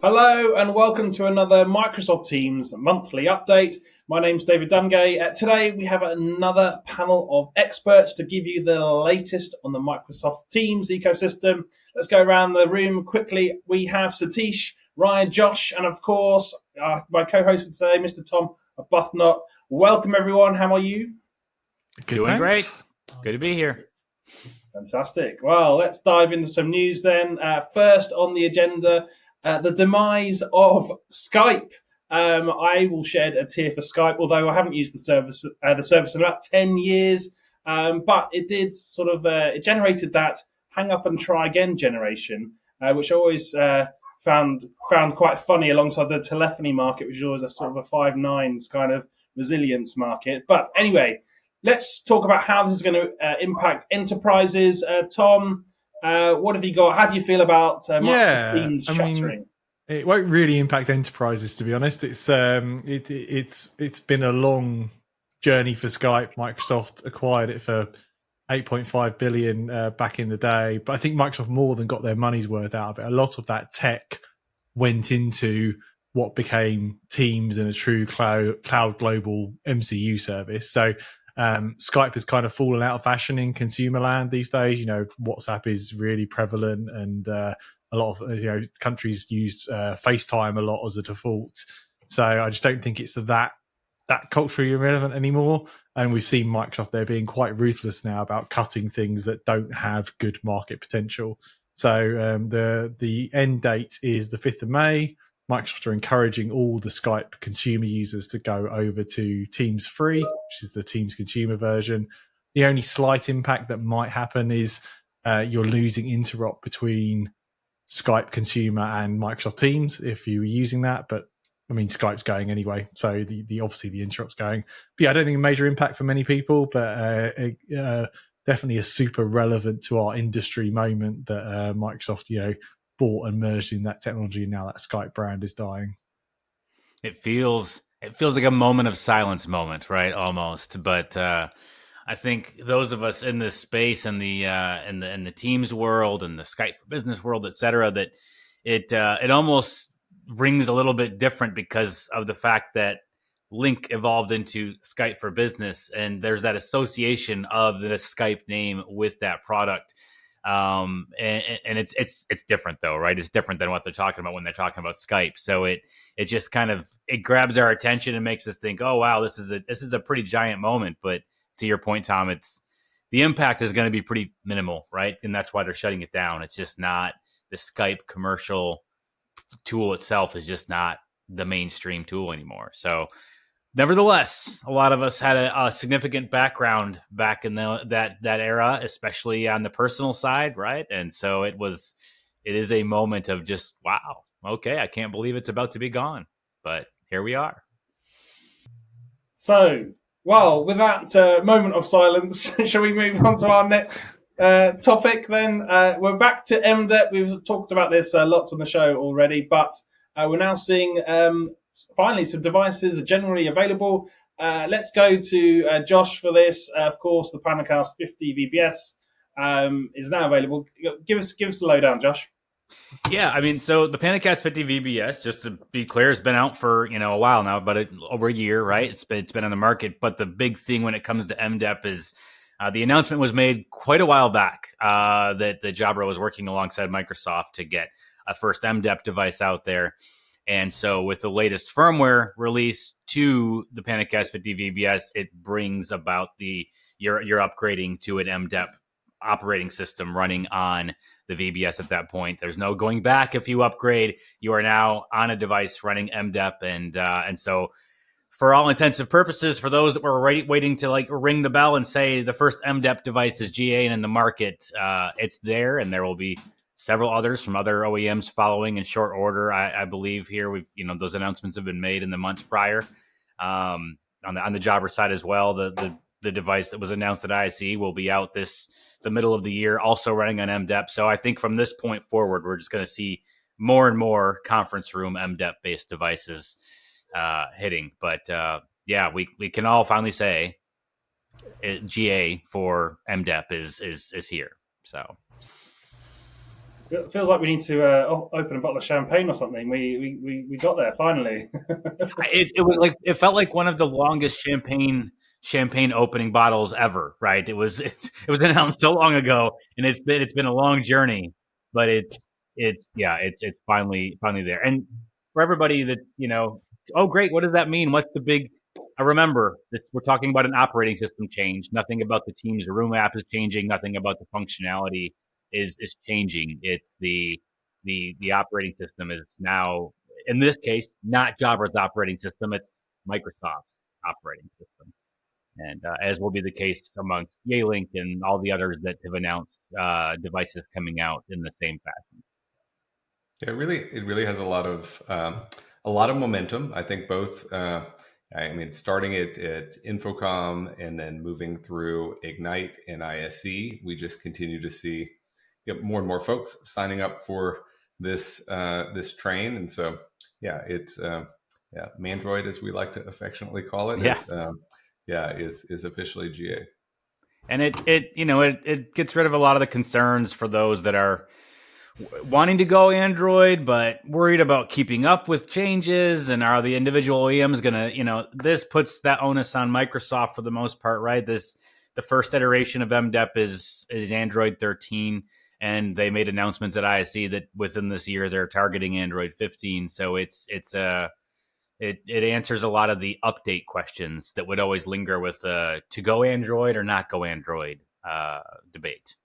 Hello and welcome to another Microsoft Teams monthly update. My name's David Dungay. Today we have another panel of experts to give you the latest on the Microsoft Teams ecosystem. Let's go around the room quickly. We have Satish, Ryan, Josh, and of course my co-host for today, Mr. Tom Arbuthnot. Welcome everyone. How are you? Doing great. Good to be here. Fantastic. Well, let's dive into some news then. First on the agenda, the demise of Skype. I will shed a tear for Skype, although I haven't used the service in about 10 years. But it did it generated that hang up and try again generation, which I always found quite funny alongside the telephony market, which is always a sort of a 5 nines kind of resilience market. But anyway, let's talk about how this is going to impact enterprises. Tom, what have you got? How do you feel about Microsoft Teams shattering? It won't really impact enterprises, to be honest. It's been a long journey for Skype. Microsoft acquired it for $8.5 billion back in the day, but I think Microsoft more than got their money's worth out of it. A lot of that tech went into what became Teams and a true cloud global MCU service. So Skype has kind of fallen out of fashion in consumer land these days. WhatsApp is really prevalent, and a lot of countries use FaceTime a lot as a default. So I just don't think it's that culturally irrelevant anymore. And we've seen Microsoft there being quite ruthless now about cutting things that don't have good market potential. So the end date is the 5th of May. Microsoft are encouraging all the Skype consumer users to go over to Teams Free, which is the Teams consumer version. The only slight impact that might happen is you're losing interop between Skype consumer and Microsoft Teams if you were using that. But I mean, Skype's going anyway, so the obviously the interop's going. But yeah, I don't think a major impact for many people, but definitely a super relevant to our industry moment that Microsoft, bought and merged in that technology, and now that Skype brand is dying. It feels like a moment of silence moment, right? Almost. But I think those of us in this space and the Teams world and the Skype for Business world, et cetera, that it almost rings a little bit different because of the fact that Link evolved into Skype for Business, and there's that association of the Skype name with that product. And it's different though, right? It's different than what they're talking about when they're talking about Skype. So it just kind of, it grabs our attention and makes us think, oh wow, this is a pretty giant moment. But to your point, Tom, the impact is going to be pretty minimal, right? And that's why they're shutting it down. It's just not, the Skype commercial tool itself is just not the mainstream tool anymore. So nevertheless, a lot of us had a significant background back in that era, especially on the personal side, right? And so it is a moment of just, wow, okay, I can't believe it's about to be gone. But here we are. So, well, with that moment of silence, shall we move on to our next topic then? We're back to M-DEP. We've talked about this lots on the show already, but we're now seeing finally some devices are generally available. Let's go to Josh for this. Of course, the Panacast 50 VBS is now available. Give us the lowdown, Josh. Yeah, I mean, so the Panacast 50 VBS, just to be clear, has been out for a while now, about over a year, right? It's been on the market. But the big thing when it comes to M-DEP is the announcement was made quite a while back that the Jabra was working alongside Microsoft to get a first M-DEP device out there. And so with the latest firmware release to the Panacast 50 VBS, it brings about you're upgrading to an M-DEP operating system running on the VBS at that point. There's no going back. If you upgrade, you are now on a device running M-DEP. And so for all intents and purposes, for those that were waiting to ring the bell and say the first M-DEP device is GA and in the market, it's there, and there will be several others from other OEMs following in short order. I believe here those announcements have been made in the months prior. On the Jabra side as well, the device that was announced at ISE will be out the middle of the year, also running on M-DEP. So I think from this point forward, we're just going to see more and more conference room M-DEP based devices hitting. But yeah, we can all finally say GA for M-DEP is here. So It feels like we need to open a bottle of champagne or something. We got there finally. It was like it felt like one of the longest champagne opening bottles ever. Right? It was it was announced so long ago, and it's been a long journey, but it's finally there. And for everybody that's oh great, what does that mean? What's the big? I remember this. We're talking about an operating system change. Nothing about the Teams Room app is changing. Nothing about the functionality is changing. It's the operating system is now, in this case, not Java's operating system, it's Microsoft's operating system. And as will be the case amongst Yealink and all the others that have announced devices coming out in the same fashion. It really has a lot of momentum. I think both. Starting at Infocom and then moving through Ignite and ISE, we just continue to see more and more folks signing up for this train. And so, it's Mandroid, as we like to affectionately call it, is officially GA. And it gets rid of a lot of the concerns for those that are wanting to go Android, but worried about keeping up with changes. And are the individual OEMs going to, this puts that onus on Microsoft for the most part, right? The first iteration of M-DEP is Android 13. And they made announcements at ISE that within this year they're targeting Android 15. So it answers a lot of the update questions that would always linger with to go Android or not go Android debate.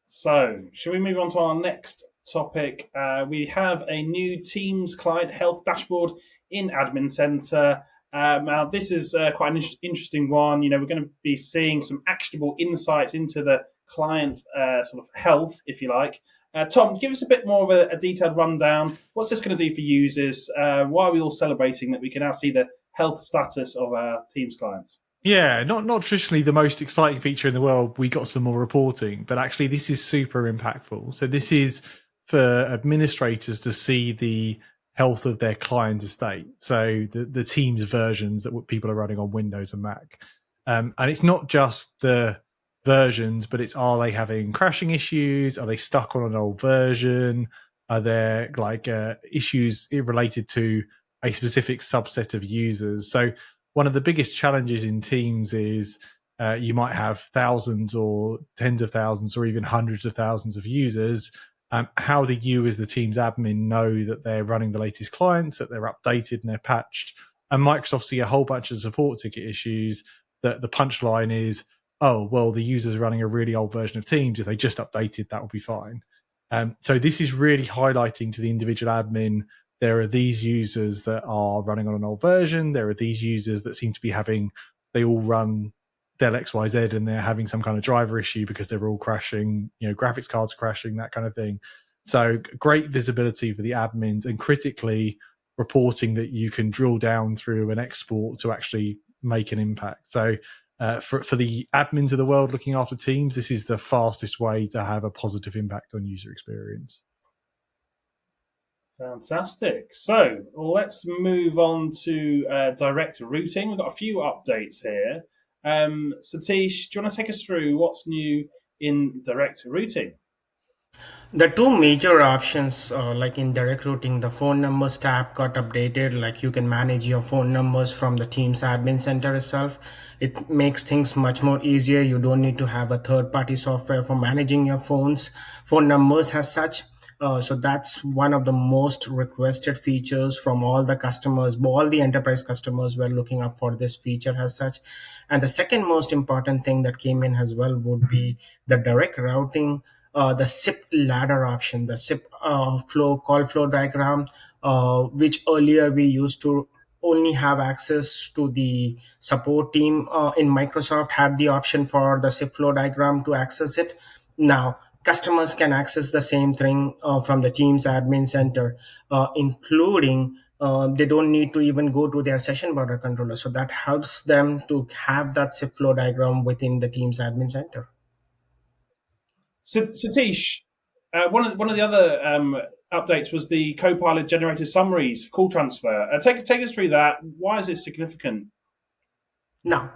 So, should we move on to our next topic? We have a new Teams client health dashboard in Admin Center. Now, this is quite an interesting one. We're going to be seeing some actionable insights into the client sort of health, if you like. Tom, give us a bit more of a detailed rundown. What's this going to do for users? Why are we all celebrating that we can now see the health status of our Teams clients? Yeah, not traditionally the most exciting feature in the world. We got some more reporting, but actually this is super impactful. So this is for administrators to see the health of their client estate. So the Teams versions that people are running on Windows and Mac. And it's not just the versions, but it's, are they having crashing issues? Are they stuck on an old version? Are there issues related to a specific subset of users? So one of the biggest challenges in Teams is you might have thousands or tens of thousands or even hundreds of thousands of users. How do you as the Teams admin know that they're running the latest clients, that they're updated and they're patched? And Microsoft see a whole bunch of support ticket issues that the punchline is, oh, well, the user's running a really old version of Teams. If they just updated, that will be fine. So this is really highlighting to the individual admin, there are these users that are running on an old version. There are these users that seem to be they all run Dell XYZ and they're having some kind of driver issue because they're all crashing, graphics cards crashing, that kind of thing. So great visibility for the admins and critically reporting that you can drill down through an export to actually make an impact. So for the admins of the world looking after Teams, this is the fastest way to have a positive impact on user experience. Fantastic. So let's move on to direct routing. We've got a few updates here. Satish, do you want to take us through what's new in direct routing? The two major options, like in direct routing, the phone numbers tab got updated. Like you can manage your phone numbers from the Teams admin center itself. It makes things much more easier. You don't need to have a third-party software for managing your phone numbers as such. So that's one of the most requested features from all the customers. All the enterprise customers were looking up for this feature as such. And the second most important thing that came in as well would be the direct routing, the SIP ladder option, the SIP call flow diagram, which earlier we used to only have access to the support team in Microsoft had the option for the SIP flow diagram to access it. Now, customers can access the same thing from the Teams admin center, including they don't need to even go to their session border controller. So that helps them to have that SIP flow diagram within the Teams admin center. Satish, one of the other updates was the Copilot generated summaries, call transfer. Take us through that. Why is it significant? Now,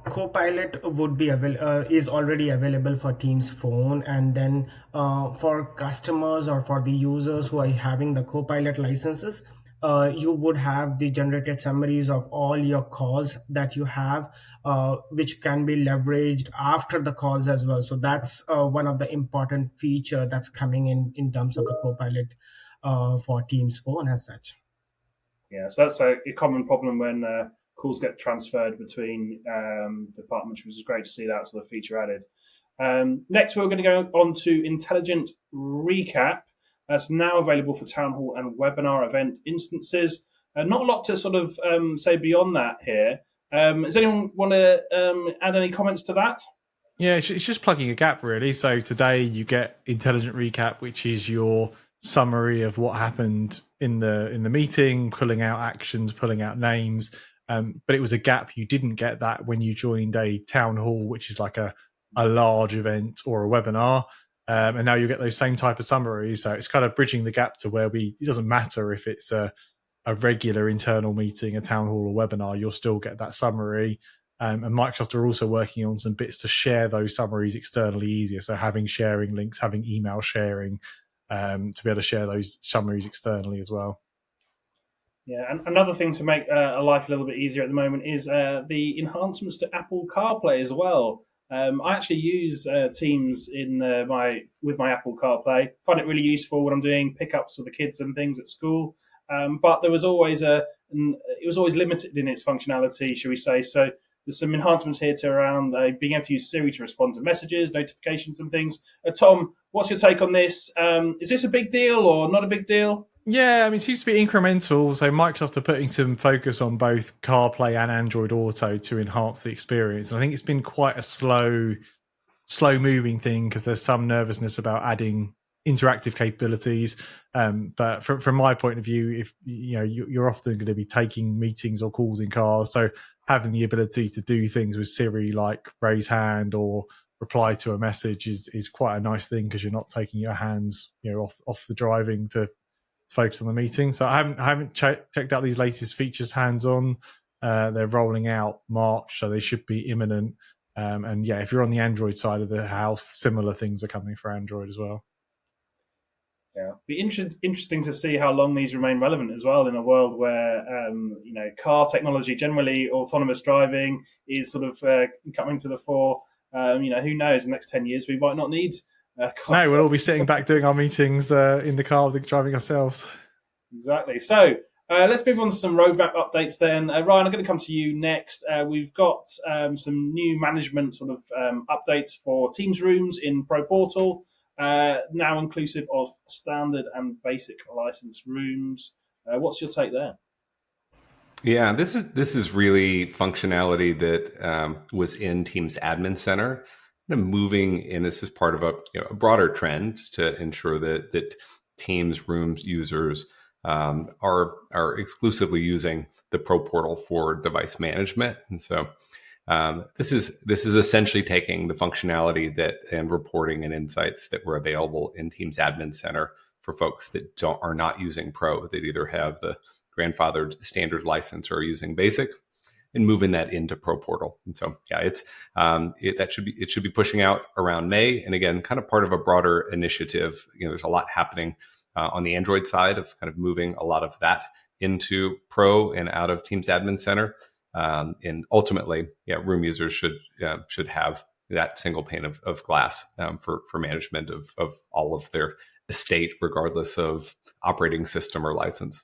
Copilot would be is already available for Teams Phone, and then for customers or for the users who are having the Copilot licenses, you would have the generated summaries of all your calls that you have, which can be leveraged after the calls as well. So that's one of the important feature that's coming in terms of the Copilot for Teams Phone as such. Yeah, so that's a common problem when calls get transferred between departments, which is great to see that sort of feature added. Next, we're going to go on to Intelligent Recap. That's now available for Town Hall and webinar event instances. Not a lot to sort of say beyond that here. Does anyone want to add any comments to that? Yeah, it's just plugging a gap, really. So today you get Intelligent Recap, which is your summary of what happened in the meeting, pulling out actions, pulling out names. But it was a gap. You didn't get that when you joined a town hall, which is like a large event or a webinar. And now you get those same type of summaries. So it's kind of bridging the gap to where it doesn't matter if it's a regular internal meeting, a town hall or webinar, you'll still get that summary. And Microsoft are also working on some bits to share those summaries externally easier. So having sharing links, having email sharing, to be able to share those summaries externally as well. Yeah, and another thing to make life a little bit easier at the moment is the enhancements to Apple CarPlay as well. I actually use Teams with my Apple CarPlay. Find it really useful when I'm doing pickups for the kids and things at school. But there was always it was always limited in its functionality, shall we say? So there's some enhancements here to around being able to use Siri to respond to messages, notifications, and things. Tom, what's your take on this? Is this a big deal or not a big deal? Yeah, I mean, it seems to be incremental. So Microsoft are putting some focus on both CarPlay and Android Auto to enhance the experience. And I think it's been quite a slow moving thing because there's some nervousness about adding interactive capabilities. But from my point of view, if you're often going to be taking meetings or calls in cars, so having the ability to do things with Siri like raise hand or reply to a message is quite a nice thing because you're not taking your hands off the driving to focus on the meeting. So I haven't checked out these latest features hands on. They're rolling out March, so they should be imminent. And yeah, if you're on the Android side of the house, similar things are coming for Android as well. Yeah, be interesting to see how long these remain relevant as well in a world where car technology, generally autonomous driving, is sort of coming to the fore. Who knows? In the next 10 years, we might not need. No, we'll all be sitting back doing our meetings in the car, driving ourselves. Exactly. So let's move on to some roadmap updates then. Ryan, I'm going to come to you next. We've got some new management sort of updates for Teams rooms in Pro Portal. Now inclusive of standard and basic license rooms. What's your take there? Yeah, this is really functionality that was in Teams Admin Center, moving, and this is part of a broader trend to ensure that Teams rooms users are exclusively using the Pro Portal for device management, and so. This is essentially taking the functionality and reporting and insights that were available in Teams Admin Center for folks that are not using Pro, that either have the grandfathered standard license or are using Basic, and moving that into Pro Portal. And so, yeah, it should be pushing out around May, and again, kind of part of a broader initiative. There's a lot happening on the Android side of kind of moving a lot of that into Pro and out of Teams Admin Center. And ultimately, room users should have that single pane of glass for management of all of their estate, regardless of operating system or license.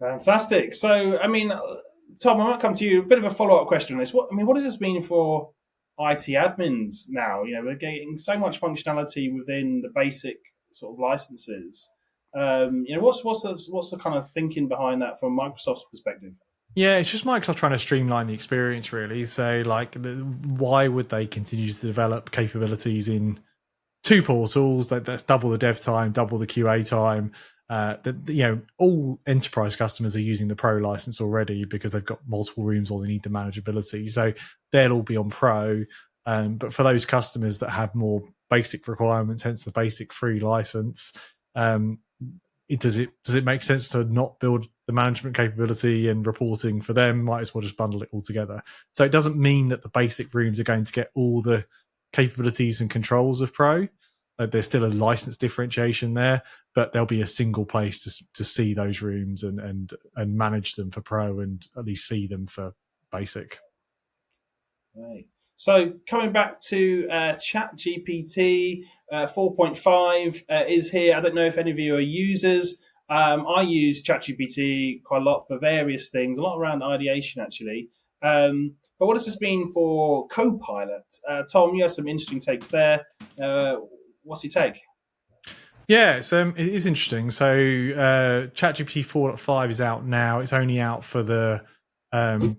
Fantastic. So, I mean, Tom, I might come to you. A bit of a follow-up question on this. What does this mean for IT admins now? We're getting so much functionality within the basic sort of licenses. What's the kind of thinking behind that from Microsoft's perspective? Yeah, it's just Microsoft trying to streamline the experience, really. So, why would they continue to develop capabilities in two portals? That's double the dev time, double the QA time. All enterprise customers are using the Pro license already because they've got multiple rooms or they need the manageability. So they'll all be on Pro. But for those customers that have more basic requirements, hence the basic free license, does it make sense to not build the management capability and reporting for them, might as well just bundle it all together. So it doesn't mean that the basic rooms are going to get all the capabilities and controls of Pro. There's still a license differentiation there, but there'll be a single place to see those rooms and manage them for Pro and at least see them for basic. Right. So coming back to ChatGPT 4.5 is here. I don't know if any of you are users. I use ChatGPT quite a lot for various things, a lot around ideation actually. But what does this mean for Copilot? Tom, you have some interesting takes there. What's your take? Yeah, it is interesting. So ChatGPT 4.5 is out now. It's only out for the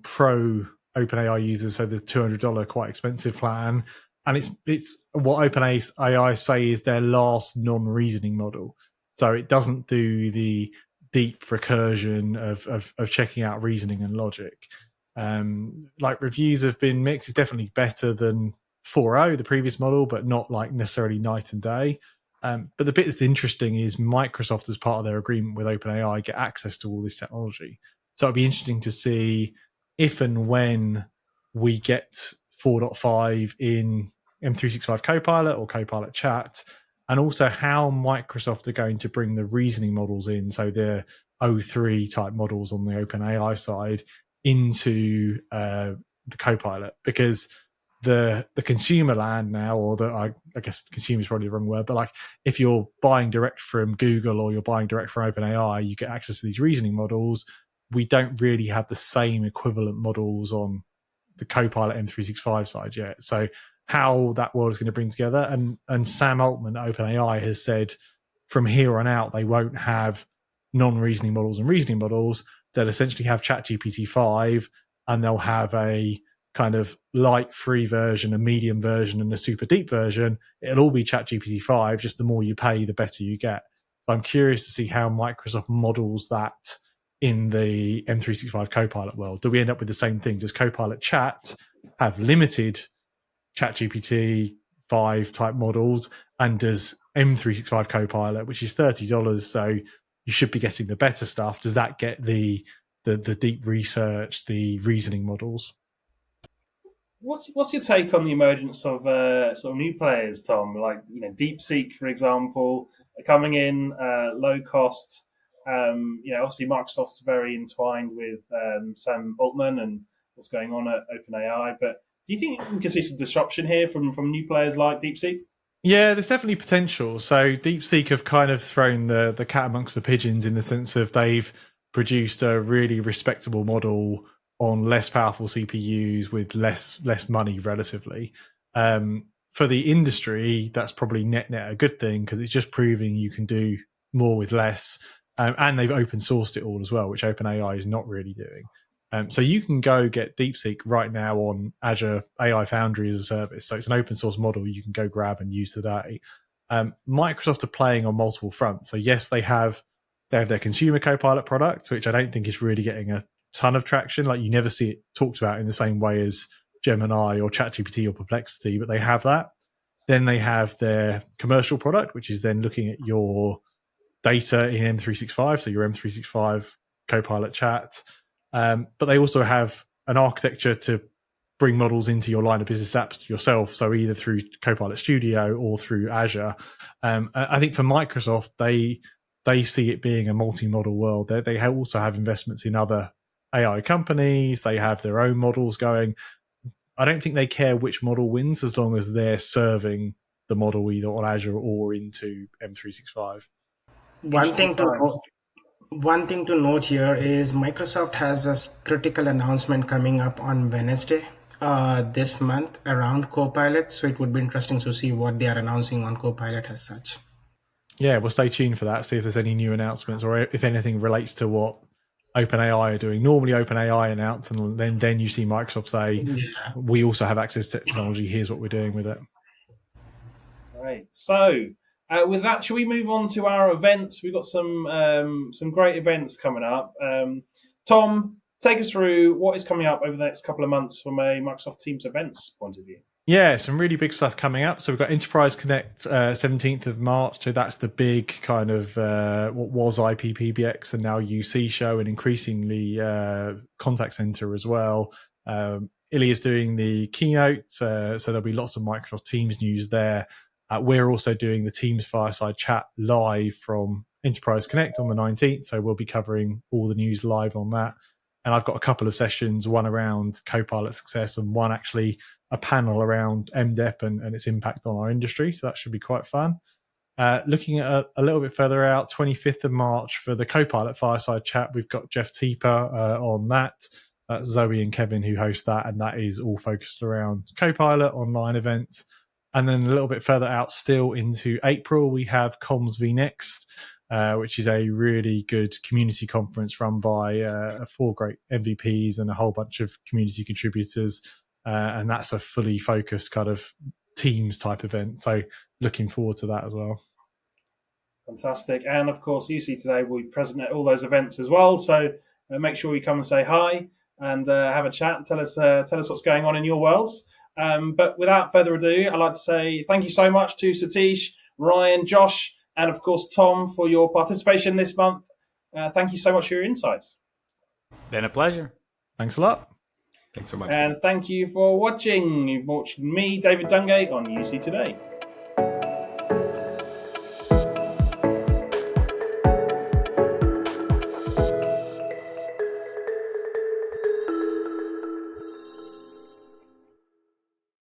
Pro OpenAI users, so the $200 quite expensive plan, and it's what OpenAI say is their last non-reasoning model. So it doesn't do the deep recursion of checking out reasoning and logic. Like reviews have been mixed. It's definitely better than 4.0, the previous model, but not like necessarily night and day. But the bit that's interesting is Microsoft, as part of their agreement with OpenAI, get access to all this technology. So it'd be interesting to see if and when we get 4.5 in M365 Copilot or Copilot Chat, and also how Microsoft are going to bring the reasoning models in, so the O3 type models on the OpenAI side, into the Copilot, because the consumer land now, or I guess consumer is probably the wrong word, but like if you're buying direct from Google or you're buying direct from OpenAI, you get access to these reasoning models. We don't really have the same equivalent models on the Copilot M365 side yet. So how that world is going to bring together, and Sam Altman at OpenAI has said from here on out they won't have non-reasoning models and reasoning models. They'll essentially have ChatGPT 5, and they'll have a kind of light free version, a medium version, and a super deep version. It'll all be ChatGPT 5, just the more you pay, the better you get. So I'm curious to see how Microsoft models that in the M365 Copilot world. Do we end up with the same thing? Does Copilot Chat have limited ChatGPT 5 type models, and does M365 Copilot, which is $30, so you should be getting the better stuff, does that get the deep research, the reasoning models? What's your take on the emergence of sort of new players, Tom? Like DeepSeek, for example, coming in low cost. Obviously Microsoft's very entwined with Sam Altman and what's going on at OpenAI. But do you think we can see some disruption here from new players like DeepSeek? Yeah, there's definitely potential. So DeepSeek have kind of thrown the cat amongst the pigeons, in the sense of they've produced a really respectable model on less powerful CPUs with less money relatively. For the industry, that's probably net a good thing, because it's just proving you can do more with less. And they've open sourced it all as well, which OpenAI is not really doing. So you can go get DeepSeek right now on Azure AI Foundry as a service. So it's an open source model you can go grab and use today. Microsoft are playing on multiple fronts. So yes, they have their consumer Copilot product, which I don't think is really getting a ton of traction. Like you never see it talked about in the same way as Gemini or ChatGPT or Perplexity, but they have that. Then they have their commercial product, which is then looking at your data in M365, so your M365 Copilot Chat. But they also have an architecture to bring models into your line of business apps yourself, so either through Copilot Studio or through Azure. I think for Microsoft, they see it being a multi-model world. They also have investments in other AI companies. They have their own models going. I don't think they care which model wins, as long as they're serving the model either on Azure or into M365. One thing to note here is Microsoft has a critical announcement coming up on Wednesday this month around Copilot. So it would be interesting to see what they are announcing on Copilot as such. Yeah, we'll stay tuned for that, see if there's any new announcements or if anything relates to what OpenAI are doing. Normally OpenAI announce, and then you see Microsoft say, we also have access to technology, here's what we're doing with it. Right. So with that, shall we move on to our events? We've got some great events coming up. Tom, take us through what is coming up over the next couple of months from a Microsoft Teams events point of view. Yeah, some really big stuff coming up. So we've got Enterprise Connect 17th of March. So that's the big kind of what was IPPBX and now UC show, and increasingly contact center as well. Ilya's doing the keynote, so there'll be lots of Microsoft Teams news there. We're also doing the Teams Fireside Chat live from Enterprise Connect on the 19th, so we'll be covering all the news live on that. And I've got a couple of sessions, one around Copilot success and one actually a panel around M-DEP and its impact on our industry. So that should be quite fun. Looking at a little bit further out, 25th of March for the Copilot Fireside Chat, we've got Jeff Teeper on that. That's Zoe and Kevin who host that, and that is all focused around Copilot online events. And then a little bit further out still into April, we have Comms V Next, which is a really good community conference run by 4 great MVPs and a whole bunch of community contributors. And that's a fully focused kind of Teams type event. So looking forward to that as well. Fantastic. And of course, UC Today will be present at all those events as well. So make sure you come and say hi and have a chat and tell us what's going on in your worlds. But without further ado, I'd like to say thank you so much to Satish, Ryan, Josh, and of course, Tom, for your participation this month. Thank you so much for your insights. Been a pleasure. Thanks a lot. Thanks so much. And thank you for watching. You've watched me, David Dungay, on UC Today.